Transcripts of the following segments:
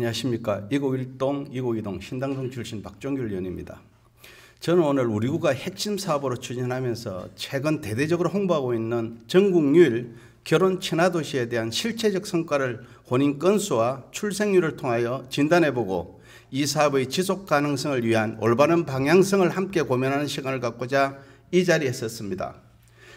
안녕하십니까. 251동 252동 신당동 출신 박종길 의원입니다. 저는 오늘 우리 구가 핵심 사업으로 추진하면서 최근 대대적으로 홍보하고 있는 전국 유일 결혼 친화도시에 대한 실체적 성과를 혼인 건수와 출생률을 통하여 진단해보고 이 사업의 지속 가능성을 위한 올바른 방향성을 함께 고민하는 시간을 갖고자 이 자리에 섰습니다.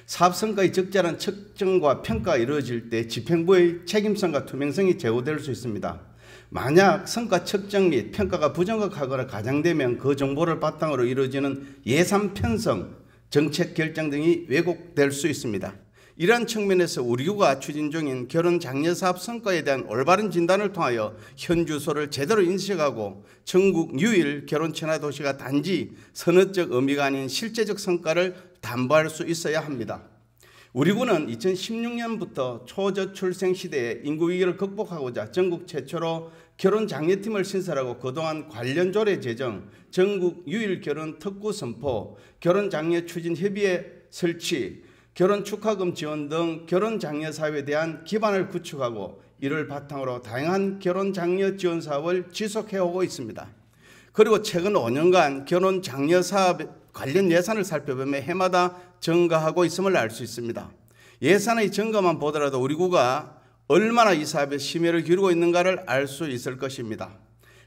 사업 성과의 적절한 측정과 평가가 이루어질 때 집행부의 책임성과 투명성이 제고될 수 있습니다. 만약 성과 측정 및 평가가 부정확하거나 가장되면 그 정보를 바탕으로 이루어지는 예산 편성, 정책 결정 등이 왜곡될 수 있습니다. 이러한 측면에서 우리 구가 추진 중인 결혼 장려 사업 성과에 대한 올바른 진단을 통하여 현 주소를 제대로 인식하고 전국 유일 결혼 친화 도시가 단지 선언적 의미가 아닌 실제적 성과를 담보할 수 있어야 합니다. 우리 구는 2016년부터 초저출생 시대의 인구 위기를 극복하고자 전국 최초로 결혼 장려팀을 신설하고 그동안 관련 조례 제정, 전국 유일 결혼 특구 선포, 결혼 장려 추진 협의회 설치, 결혼 축하금 지원 등 결혼 장려 사업에 대한 기반을 구축하고 이를 바탕으로 다양한 결혼 장려 지원 사업을 지속해 오고 있습니다. 그리고 최근 5년간 결혼 장려 사업 관련 예산을 살펴보면 해마다 증가하고 있음을 알 수 있습니다. 예산의 증가만 보더라도 우리 구가 얼마나 이 사업에 심혈을 기울이고 있는가를 알 수 있을 것입니다.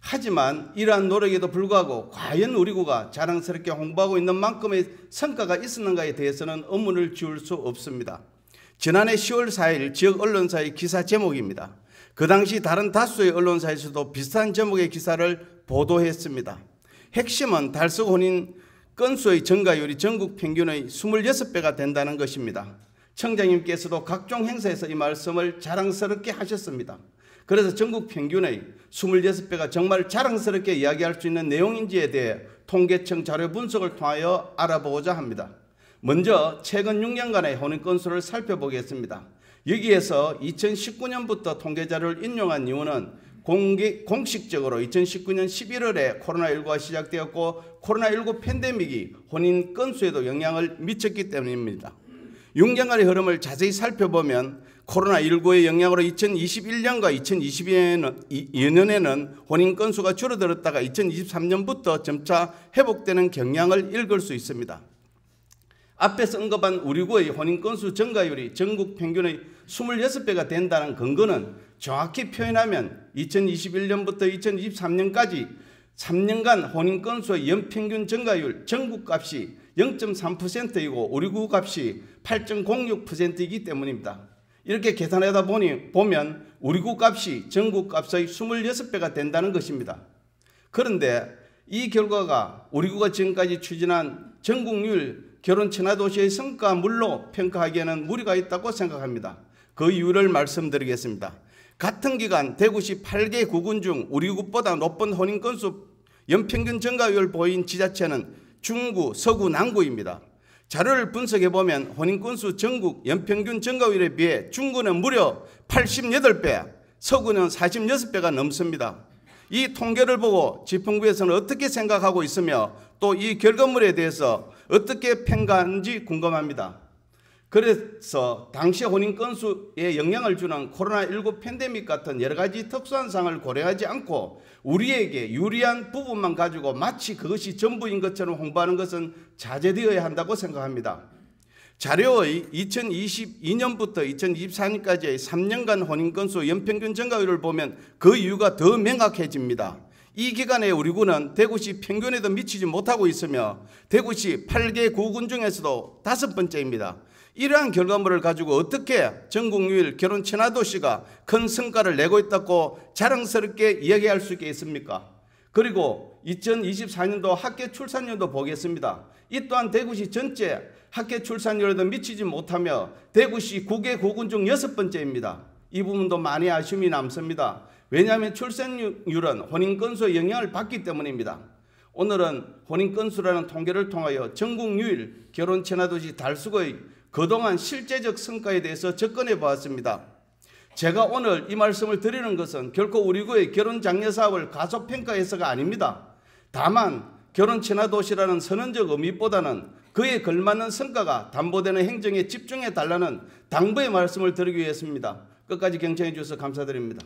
하지만 이러한 노력에도 불구하고 과연 우리 구가 자랑스럽게 홍보하고 있는 만큼의 성과가 있었는가에 대해서는 의문을 지울 수 없습니다. 지난해 10월 4일 지역 언론사의 기사 제목입니다. 그 당시 다른 다수의 언론사에서도 비슷한 제목의 기사를 보도했습니다. 핵심은 달성 혼인 건수의 증가율이 전국 평균의 26배가 된다는 것입니다. 청장님께서도 각종 행사에서 이 말씀을 자랑스럽게 하셨습니다. 그래서 전국 평균의 26배가 정말 자랑스럽게 이야기할 수 있는 내용인지에 대해 통계청 자료 분석을 통하여 알아보고자 합니다. 먼저 최근 6년간의 혼인 건수를 살펴보겠습니다. 여기에서 2019년부터 통계 자료를 인용한 이유는 공식적으로 2019년 11월에 코로나19가 시작되었고 코로나19 팬데믹이 혼인 건수에도 영향을 미쳤기 때문입니다. 6년간의 흐름을 자세히 살펴보면 코로나19의 영향으로 2021년과 2022년에는 혼인 건수가 줄어들었다가 2023년부터 점차 회복되는 경향을 읽을 수 있습니다. 앞에서 언급한 우리 구의 혼인 건수 증가율이 전국 평균의 26배가 된다는 근거는 정확히 표현하면 2021년부터 2023년까지 3년간 혼인 건수의 연평균 증가율 전국 값이 0.3%이고 우리 구 값이 8.06%이기 때문입니다. 이렇게 계산하다 보면 우리 구 값이 전국 값의 26배가 된다는 것입니다. 그런데 이 결과가 우리 구가 지금까지 추진한 전국 유일 결혼 친화 도시의 성과물로 평가하기에는 무리가 있다고 생각합니다. 그 이유를 말씀드리겠습니다. 같은 기간 대구시 8개 구군 중 우리 구보다 높은 혼인 건수 연평균 증가율을 보인 지자체는 중구, 서구, 남구입니다. 자료를 분석해 보면 혼인 건수 전국 연평균 증가율에 비해 중구는 무려 88배, 서구는 46배가 넘습니다. 이 통계를 보고 집행부에서는 어떻게 생각하고 있으며 또 이 결과물에 대해서 어떻게 평가하는지 궁금합니다. 그래서 당시 혼인 건수에 영향을 주는 코로나19 팬데믹 같은 여러 가지 특수한 상황을 고려하지 않고 우리에게 유리한 부분만 가지고 마치 그것이 전부인 것처럼 홍보하는 것은 자제되어야 한다고 생각합니다. 자료의 2022년부터 2024년까지의 3년간 혼인 건수 연평균 증가율을 보면 그 이유가 더 명확해집니다. 이 기간에 우리 구는 대구시 평균에도 미치지 못하고 있으며 대구시 8개 구군 중에서도 5번째입니다. 이러한 결과물을 가지고 어떻게 전국 유일 결혼 친화 도시가 큰 성과를 내고 있다고 자랑스럽게 이야기할 수 있겠습니까? 그리고 2024년도 합계 출산율도 보겠습니다. 이 또한 대구시 전체 합계 출산율에도 미치지 못하며 대구시 9개 구군 중 6번째입니다. 이 부분도 많이 아쉬움이 남습니다. 왜냐하면 출생률은 혼인 건수의 영향을 받기 때문입니다. 오늘은 혼인 건수라는 통계를 통하여 전국 유일 결혼 친화 도시 달수구의 그동안 실제적 성과에 대해서 접근해 보았습니다. 제가 오늘 이 말씀을 드리는 것은 결코 우리 구의 결혼 장려 사업을 가소평가해서가 아닙니다. 다만 결혼 친화 도시라는 선언적 의미보다는 그에 걸맞는 성과가 담보되는 행정에 집중해 달라는 당부의 말씀을 드리기 위해서입니다. 끝까지 경청해 주셔서 감사드립니다.